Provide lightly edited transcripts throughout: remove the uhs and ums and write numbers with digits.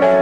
Hi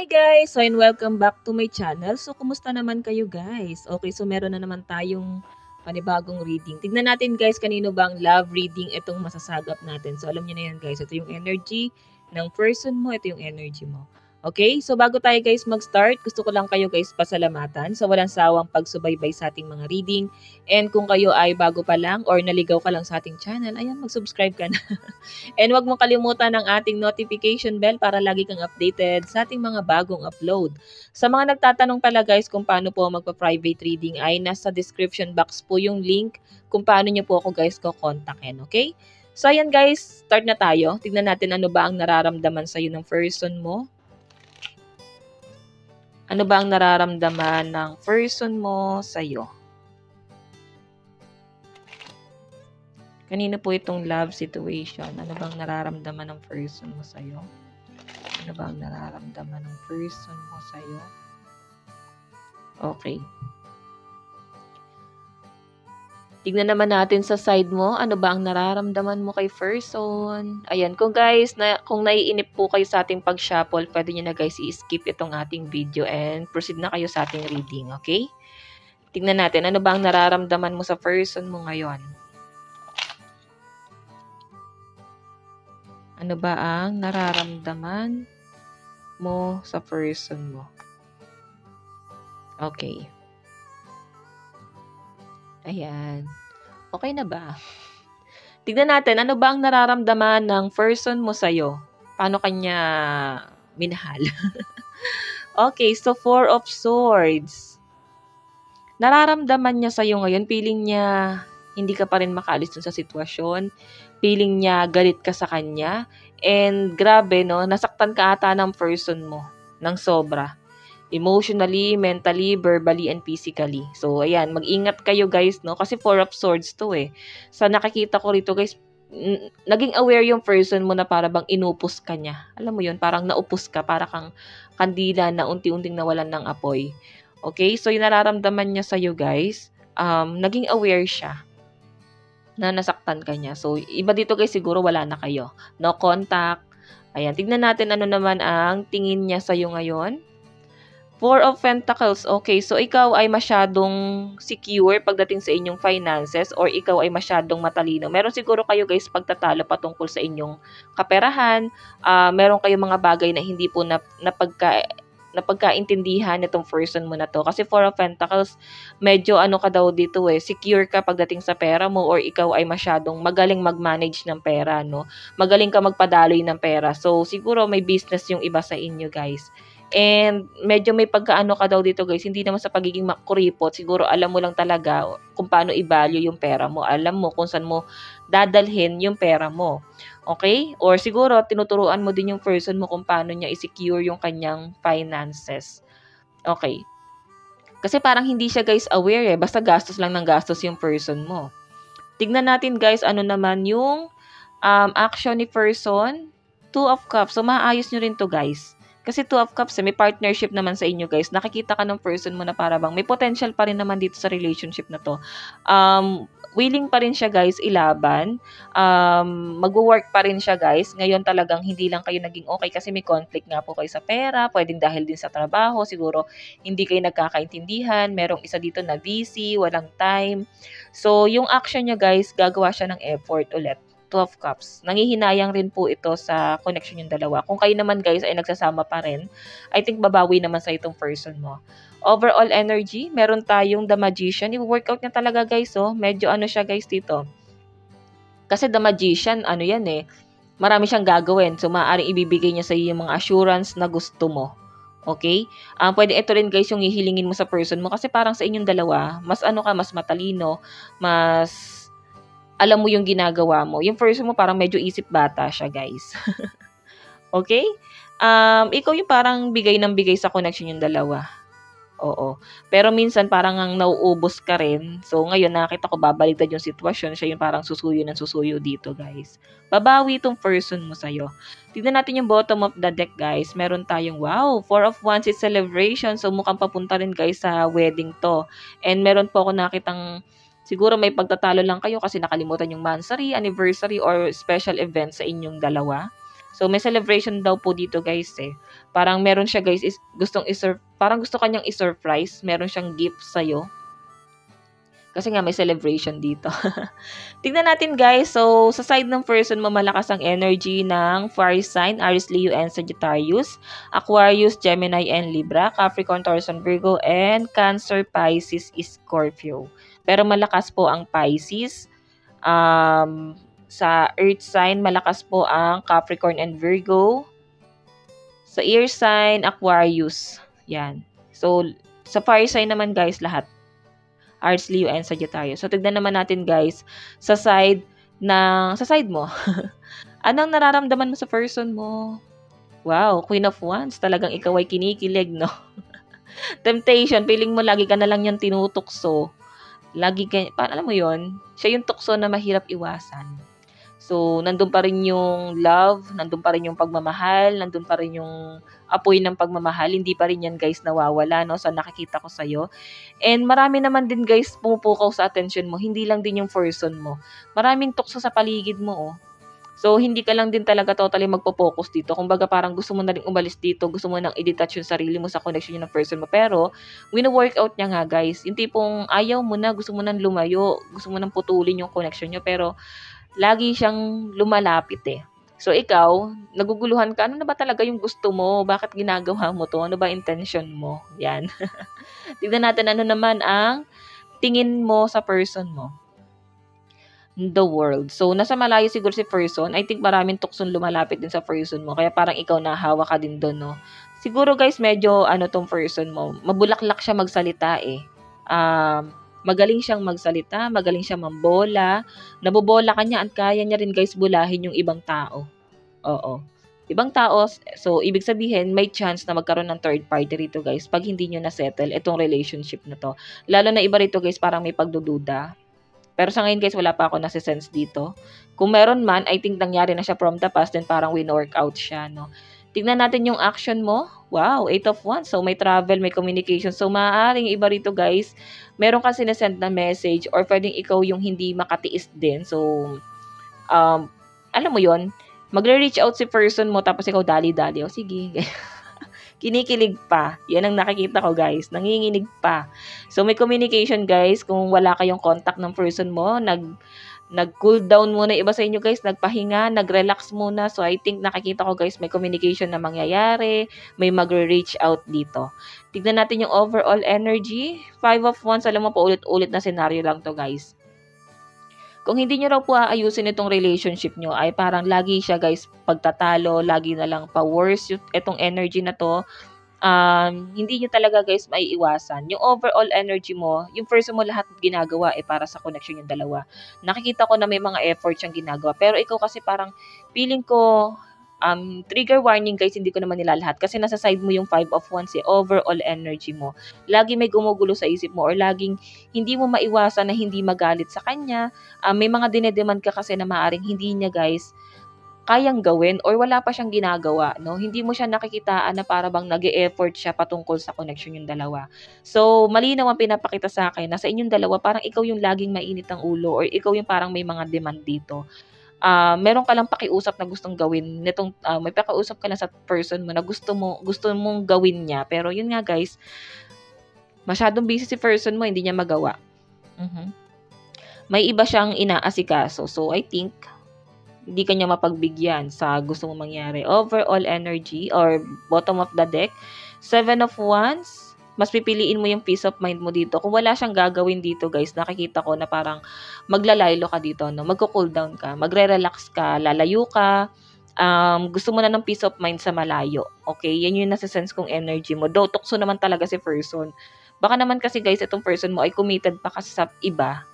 guys! So, and welcome back to my channel. So, kumusta naman kayo guys? Okay, so meron na naman tayong panibagong reading. Tignan natin guys, kanino bang love reading itong masasagap natin. So, alam niyo na yan guys. Ito yung energy ng person mo. Ito yung energy mo. Okay, so bago tayo guys mag-start, gusto ko lang kayo guys pasalamatan sa walang sawang pagsubaybay sa ating mga reading. And kung kayo ay bago pa lang or naligaw ka lang sa ating channel, ayan, mag-subscribe ka na. And huwag mong kalimutan ang ating notification bell para lagi kang updated sa ating mga bagong upload. Sa mga nagtatanong pala guys kung paano po magpa-private reading ay nasa description box po yung link kung paano nyo po ako guys ko-contactin, okay? So ayan guys, start na tayo. Tignan natin ano ba ang nararamdaman sa'yo ng person mo. Ano ba ang nararamdaman ng person mo sa'yo? Kanino po itong love situation? Ano bang nararamdaman ng person mo sa'yo? Ano bang nararamdaman ng person mo sa'yo? Okay. Tignan naman natin sa side mo, ano ba ang nararamdaman mo kay person? Ayan, kung naiinip po kayo sa ating pag-shuffle, pwede nyo na guys i-skip itong ating video and proceed na kayo sa ating reading, okay? Tignan natin, ano ba ang nararamdaman mo sa person mo ngayon? Ano ba ang nararamdaman mo sa person mo? Okay. Ayan. Okay na ba? Tignan natin, ano ba ang nararamdaman ng person mo sa'yo? Paano kanya minahal? Okay, so 4 of Swords. Nararamdaman niya sa'yo ngayon, feeling niya hindi ka pa rin makaalis dun sa sitwasyon. Feeling niya galit ka sa kanya. And grabe, no? Nasaktan ka ata ng person mo ng sobra. Emotionally, mentally, verbally, and physically. So, ayan, mag-ingat kayo guys, no? Kasi 4 of Swords to eh. Sa nakikita ko rito guys, naging aware yung person mo na para bang inupos ka niya. Alam mo yun, parang naupos ka, para kang kandila na unti-unting nawalan ng apoy. Okay? So, yung nararamdaman niya sa'yo guys, naging aware siya na nasaktan ka niya. So, iba dito guys, siguro wala na kayo. No contact. Ayan, tignan natin ano naman ang tingin niya sa'yo ngayon. 4 of Pentacles. Okay, so ikaw ay masyadong secure pagdating sa inyong finances or ikaw ay masyadong matalino. Meron siguro kayo guys pagtatalo patungkol sa inyong kaperahan. Meron kayong mga bagay na hindi po napagkaintindihan itong person mo na to. Kasi 4 of Pentacles, medyo ano ka daw dito eh, secure ka pagdating sa pera mo or ikaw ay masyadong magaling mag-manage ng pera, no? Magaling ka magpadaloy ng pera. So, siguro may business yung iba sa inyo guys. And medyo may pagkaano ka daw dito guys, hindi naman sa pagiging makuripot, siguro alam mo lang talaga kung paano i-value yung pera mo. Alam mo kung saan mo dadalhin yung pera mo. Okay? Or siguro tinuturuan mo din yung person mo kung paano niya i-secure yung kanyang finances. Okay. Kasi parang hindi siya guys aware eh, basta gastos lang ng gastos yung person mo. Tignan natin guys ano naman yung action ni person. 2 of Cups. So maayos nyo rin to guys. Kasi 2 of Cups, may partnership naman sa inyo guys. Nakikita ka ng person mo na para bang may potential pa rin naman dito sa relationship na to. Willing pa rin siya guys ilaban. Mag-work pa rin siya guys. Ngayon talagang hindi lang kayo naging okay kasi may conflict nga po kayo sa pera. Pwedeng dahil din sa trabaho. Siguro hindi kayo nagkakaintindihan. Merong isa dito na busy, walang time. So yung action niya guys, gagawa siya ng effort ulit. 2 of Cups. Nangihinayang rin po ito sa connection yung dalawa. Kung kayo naman guys ay nagsasama pa rin, I think babawi naman sa itong person mo. Overall energy, meron tayong The Magician. I-workout niya talaga guys, oh. Medyo ano siya guys dito. Kasi The Magician, ano yan eh, marami siyang gagawin. So, maaaring ibibigay niya sa iyo yung mga assurance na gusto mo. Okay? Pwede ito rin guys yung hihilingin mo sa person mo kasi parang sa inyong dalawa, mas ano ka, mas matalino, mas alam mo yung ginagawa mo. Yung person mo parang medyo isip bata siya, guys. Okay? Ikaw yung parang bigay ng bigay sa connection yung dalawa. Oo. Pero minsan parang ngang nauubos ka rin. So, ngayon nakita ko babaliktad yung sitwasyon. Siya yung parang susuyo ng susuyo dito, guys. Babawi itong person mo sa'yo. Tignan natin yung bottom of the deck, guys. Meron tayong, wow, 4 of Wands is celebration. So, mukhang papunta rin, guys, sa wedding to. And meron po ako nakitang, siguro may pagtatalo lang kayo kasi nakalimutan yung monthsary, anniversary, or special event sa inyong dalawa. So, may celebration daw po dito, guys, eh. Parang meron siya, guys, parang gusto kanyang i-surprise. Meron siyang gift sa'yo. Kasi nga may celebration dito. Tignan natin, guys. So, sa side ng person mo, malakas ang energy ng fire sign, Aries, Leo, and Sagittarius, Aquarius, Gemini, and Libra, Capricorn, Taurus, and Virgo, and Cancer, Pisces, Scorpio. Pero malakas po ang Pisces. Sa earth sign, malakas po ang Capricorn and Virgo. Sa air sign, Aquarius. Yan. So, sa fire sign naman, guys, lahat. Aries, Leo, and Sagittarius. So, tignan naman natin, guys, sa side mo. Anong nararamdaman mo sa person mo? Wow, Queen of Wands. Talagang ikaw ay kinikilig, no? Temptation. Feeling mo lagi ka na lang yung tinutukso. Alam mo yon, siya yung tukso na mahirap iwasan. So, nandun pa rin yung love, nandun pa rin yung pagmamahal, nandun pa rin yung apoy ng pagmamahal. Hindi pa rin yan, guys, nawawala, no? Sa nakikita ko sa'yo. And marami naman din, guys, pumupukaw sa attention mo. Hindi lang din yung person mo. Maraming tukso sa paligid mo, oh. So, hindi ka lang din talaga totally magpo-focus dito. Kumbaga, parang gusto mo na rin umalis dito. Gusto mo nang i-detach yung sarili mo sa connection ng person mo. Pero, wino-workout niya nga, guys. Yung tipong ayaw mo na, gusto mo nang lumayo. Gusto mo nang putulin yung connection nyo. Pero, lagi siyang lumalapit eh. So, ikaw, naguguluhan ka, ano na ba talaga yung gusto mo? Bakit ginagawa mo to? Ano ba intention mo? Yan. Tignan natin ano naman ang tingin mo sa person mo. The world. So, nasa malayo siguro si person. I think maraming tukson lumalapit din sa person mo. Kaya parang ikaw nahawa ka din doon, no? Siguro, guys, medyo tong person mo. Mabulaklak siya magsalita eh. Magaling siyang magsalita, magaling siyang mambola. Nabobola ka niya at kaya niya rin, guys, bulahin yung ibang tao. Oo. Ibang tao, so ibig sabihin may chance na magkaroon ng third party rito, guys, pag hindi nyo na-settle itong relationship na to. Lalo na iba rito, guys, parang may pagdududa. Pero sa ngayon, guys, wala pa ako nasi-sense dito. Kung meron man, I think nangyari na siya from the past, then parang win-workout siya, no? Tignan natin yung action mo. Wow, 8 of Wands. So, may travel, may communication. So, maaaring iba rito, guys, meron kang sinesend na message or pwedeng ikaw yung hindi makatiis din. So, alam mo yon, magre-reach out si person mo tapos ikaw dali-dali. O, sige. Kinikilig pa. Yan ang nakikita ko, guys. Nanginginig pa. So, may communication, guys. Kung wala kayong contact ng person mo, nag-cool down muna iba sa inyo, guys, nagpahinga, nag-relax muna. So, I think nakikita ko, guys, may communication na mangyayari, may magre-reach out dito. Tignan natin yung overall energy. 5 of Wands, alam mo po, ulit-ulit na scenario lang to, guys. Kung hindi nyo raw po aayusin itong relationship nyo, ay parang lagi siya, guys, pagtatalo, lagi na lang pa-worse itong energy na to. Hindi nyo talaga, guys, maiiwasan. Yung overall energy mo, yung person mo lahat ginagawa para sa connection yung dalawa. Nakikita ko na may mga effort siyang ginagawa. Pero ikaw kasi parang feeling ko, trigger warning, guys, hindi ko naman nilalahat. Kasi nasa side mo yung 5 of Wands overall energy mo. Lagi may gumugulo sa isip mo or laging hindi mo maiwasan na hindi magalit sa kanya. May mga dinedemand ka kasi na maaring hindi niya, guys, kayang gawin or wala pa siyang ginagawa, no? Hindi mo siya nakikitaan na para bang nag-e-effort siya patungkol sa connection yung dalawa. So, malinaw ang pinapakita sa akin na sa inyong dalawa, parang ikaw yung laging mainit ang ulo or ikaw yung parang may mga demand dito. Meron ka lang pakiusap na gustong gawin nitong may pakiusap ka lang sa person mo na gusto mong gawin niya, pero yun nga, guys, masyadong busy si person mo, hindi niya magawa. May iba siyang inaasikaso. So, I think hindi kanya mapagbigyan sa gusto mo mangyari. Overall energy or bottom of the deck, 7 of Wands, mas pipiliin mo yung peace of mind mo dito. Kung wala siyang gagawin dito, guys, nakikita ko na parang maglalaylo ka dito, no? Magko-cool down ka, magre-relax ka, lalayo ka, gusto mo na ng peace of mind sa malayo. Okay? Yan yung nasa-sense kong energy mo. Though, tukso naman talaga si person. Baka naman kasi, guys, itong person mo ay committed pa kasi sa iba.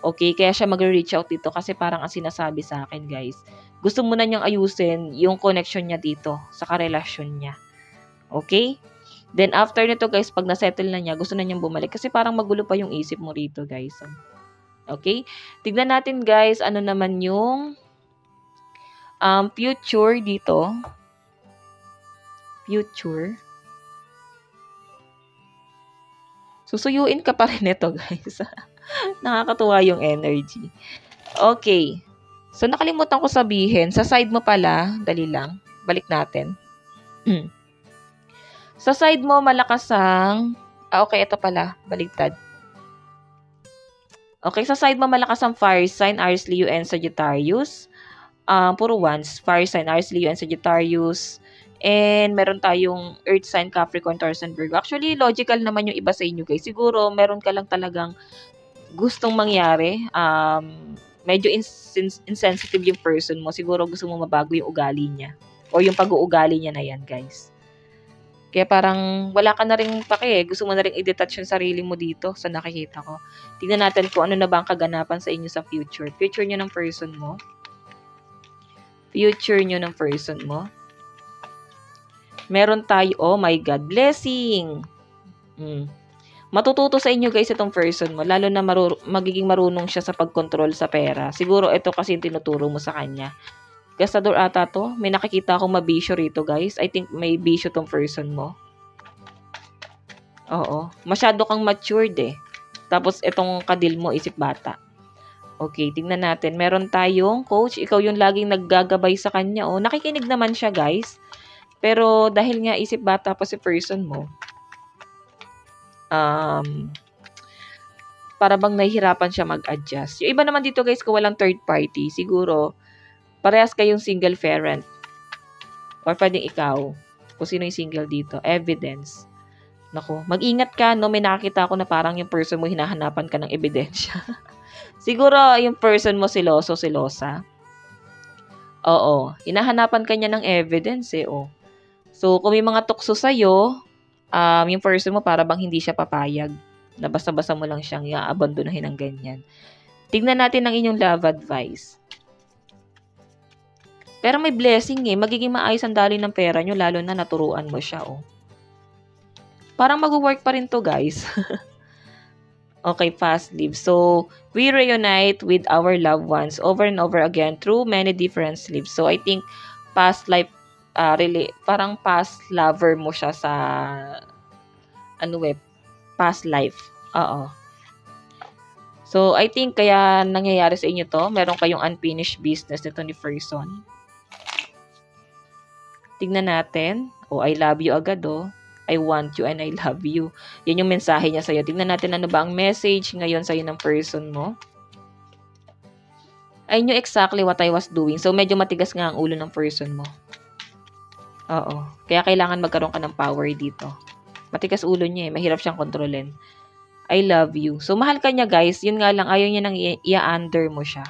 Okay, kaya siya mag-reach out dito kasi parang ang sinasabi sa akin, guys, gusto mo na niyang ayusin yung connection niya dito sa karelasyon niya. Okay? Then, after nito guys, pag nasettle na niya, gusto na niyang bumalik. Kasi parang magulo pa yung isip mo rito guys. Okay? Tignan natin guys, ano naman yung future dito. Future. Susuyuin ka pa rin ito guys. Nakakatuwa yung energy. Okay. So, nakalimutan ko sabihin, sa side mo pala, dali lang, balik natin. Sa side mo, malakas ang, okay, ito pala, baliktad. Okay, sa side mo, malakas ang fire sign, Aries, Leo, and Sagittarius. Puro ones, fire sign, Aries, Leo, and Sagittarius. And meron tayong earth sign, Capricorn, Taurus, and Virgo. Actually, logical naman yung iba sa inyo guys. Siguro, meron ka lang talagang gustong mangyari. Medyo insensitive yung person mo. Siguro gusto mo mabago yung ugali niya. O yung pag-uugali niya na yan, guys. Kaya parang wala ka na rin pake. Gusto mo na rin i-detach yung sarili mo dito sa nakikita ko. Tingnan natin kung ano na ba ang kaganapan sa inyo sa future. Future nyo ng person mo. Future nyo ng person mo. Meron tayo, oh my God, blessing. Matututo sa inyo guys itong person mo. Lalo na magiging marunong siya sa pag-control sa pera. Siguro ito kasi yung tinuturo mo sa kanya. Gastador ata to. May nakikita akong mabisyo rito guys. I think may bisyo tong person mo. Oo. Masyado kang matured eh. Tapos itong kadil mo, isip bata. Okay, tingnan natin. Meron tayong coach. Ikaw yung laging naggagabay sa kanya. Oh, nakikinig naman siya guys. Pero dahil nga isip bata pa si person mo, para bang nahihirapan siya mag-adjust. Yung iba naman dito guys, kung walang third party, siguro, parehas kayong single parent. Or pwedeng ikaw. Kung sino yung single dito. Evidence. Naku, mag-ingat ka, no? May nakakita ako na parang yung person mo hinahanapan ka ng ebidensya. Siguro, yung person mo silosa. Oo. Hinahanapan ka niya ng evidence eh, oh. So, kung may mga tukso sa'yo, yung person mo para bang hindi siya papayag. Na basta-basta mo lang siyang i-abandonahin ng ganyan. Tignan natin ang inyong love advice. Pero may blessing eh. Magiging maayos ang daloy ng pera nyo, lalo na naturuan mo siya, oh. Parang mag-work pa rin to, guys. Okay, past lives. So, we reunite with our loved ones over and over again through many different lives. So, I think past life, really, parang past lover mo siya sa, past life. Oo. So, I think kaya nangyayari sa inyo to, meron kayong unfinished business nito ni person. Tignan natin. Oh, I love you agad, oh. I want you and I love you. Yan yung mensahe niya sa'yo. Tignan natin ano ba ang message ngayon sa'yo ng person mo. I knew exactly what I was doing. So, medyo matigas nga ang ulo ng person mo. Oo. Kaya kailangan magkaroon ka ng power dito. Matigas ulo niya eh. Mahirap siyang kontrolin. I love you. So, mahal ka niya guys. Yun nga lang, ayaw niya nang i-under mo siya.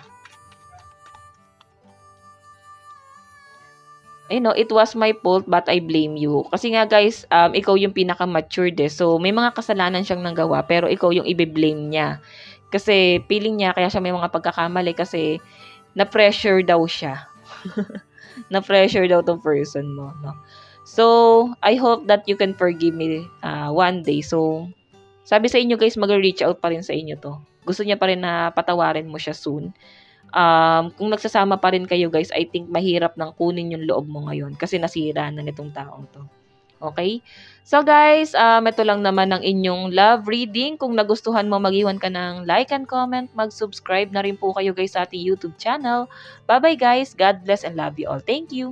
It was my fault but I blame you. Kasi nga guys, ikaw yung pinaka-matured eh. So, may mga kasalanan siyang nagawa pero ikaw yung i-blame niya. Kasi feeling niya kaya siya may mga pagkakamali kasi na-pressure daw siya. Na-pressure daw tong person mo. No? So, I hope that you can forgive me one day. So, sabi sa inyo guys, mag-reach out pa rin sa inyo to. Gusto niya pa rin na patawarin mo siya soon. Kung nagsasama pa rin kayo guys, I think mahirap nang kunin yung loob mo ngayon kasi nasira na nitong taong to. Okay? So guys, ito lang naman ang inyong love reading. Kung nagustuhan mo, mag-iwan ka ng like and comment. Mag-subscribe na rin po kayo guys sa ating YouTube channel. Bye-bye guys. God bless and love you all. Thank you.